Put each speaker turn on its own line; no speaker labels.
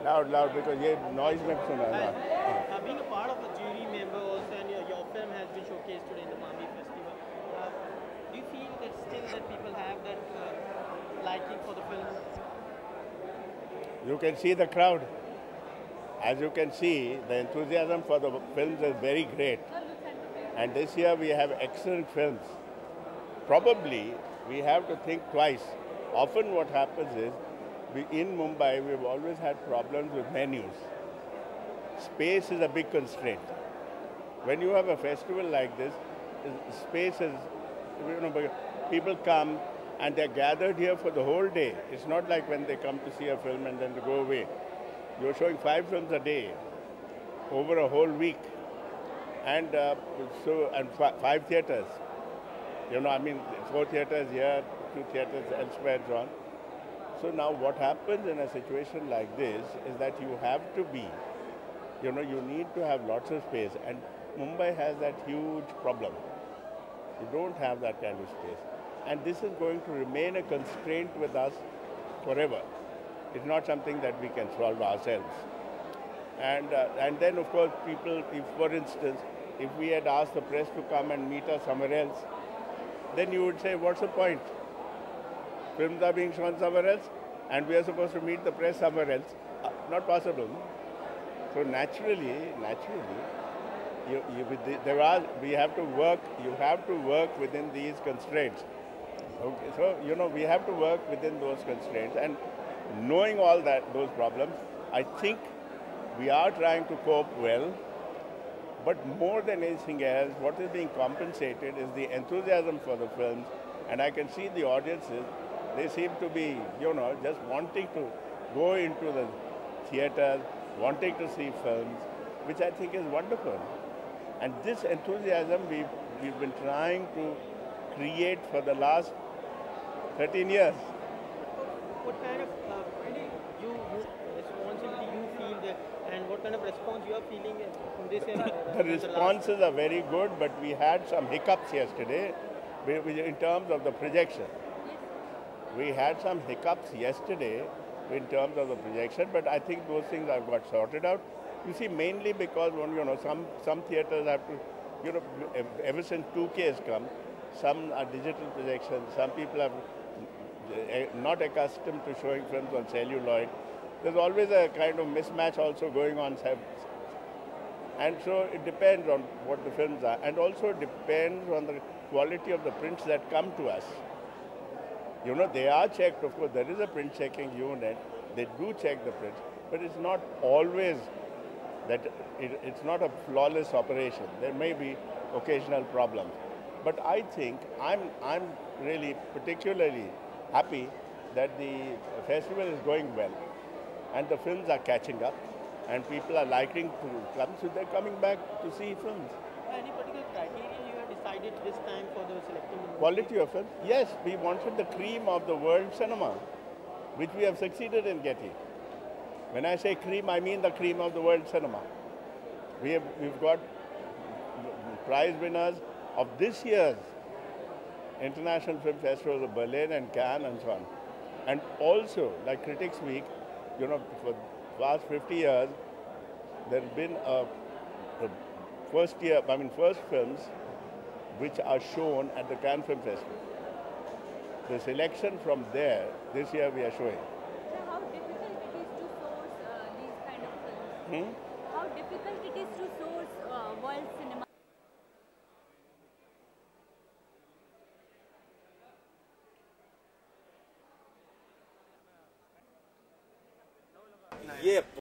Loud, loud, because ये noise में सुना ना.
Being a part of a jury member also, and your film has been showcased today in the MAMI Festival. Do you feel that still that people have that liking for the film?
You can see the crowd. As you can see, the enthusiasm for the films is very great. And this year we have excellent films. Probably we have to think twice. Often what happens is, in Mumbai we've always had problems with menus. Space is a big constraint. When you have a festival like this, space is, people come and they're gathered here for the whole day. It's not like when they come to see a film and then they go away. You're showing 5 films a day over a whole week. And 5 theatres. 4 theatres here, 2 theatres elsewhere and so on. So now what happens in a situation like this is that you have to be, you need to have lots of space. And Mumbai has that huge problem. You don't have that kind of space. And this is going to remain a constraint with us forever. It's not something that we can solve ourselves. And then, of course, people, for instance, if we had asked the press to come and meet us somewhere else, then you would say, what's the point? Films are being shown somewhere else, and we are supposed to meet the press somewhere else. Not possible. So naturally, we have to work. You have to work within these constraints. Okay, so we have to work within those constraints, and knowing all those problems, I think we are trying to cope well. But more than anything else, what is being compensated is the enthusiasm for the films, and I can see the audiences. They seem to be, just wanting to go into the theatres, wanting to see films, which I think is wonderful. And this enthusiasm we've been trying to create for the last 13 years.
What kind of responsibility you feel that, and what kind of response you are feeling from this year?
The responses are very good, but we had some hiccups yesterday in terms of the projection. We had some hiccups yesterday in terms of the projection, but I think those things have got sorted out. You see, mainly because some theatres have to, ever since 2K has come, some are digital projections, some people are not accustomed to showing films on celluloid. There's always a kind of mismatch also going on. And so it depends on what the films are, and also depends on the quality of the prints that come to us. They are checked, of course, there is a print checking unit, they do check the prints, but it's not always that, it's not a flawless operation. There may be occasional problems. But I think I'm really particularly happy that the festival is going well, and the films are catching up, and people are liking to come, so they're coming back to see films.
Any particular criteria you have decided this time for the selecting the
quality of films? Yes, we wanted the cream of the world cinema, which we have succeeded in getting. When I say cream, I mean the cream of the world cinema. We've got prize winners of this year's International Film Festivals of Berlin and Cannes and so on. And also, like Critics Week, for the past 50 years, there have been first films which are shown at the Cannes Film Festival. The selection from there, this year we are showing.
So how difficult it is to source these kind of films? How difficult it is to source world cinema?
Yeah.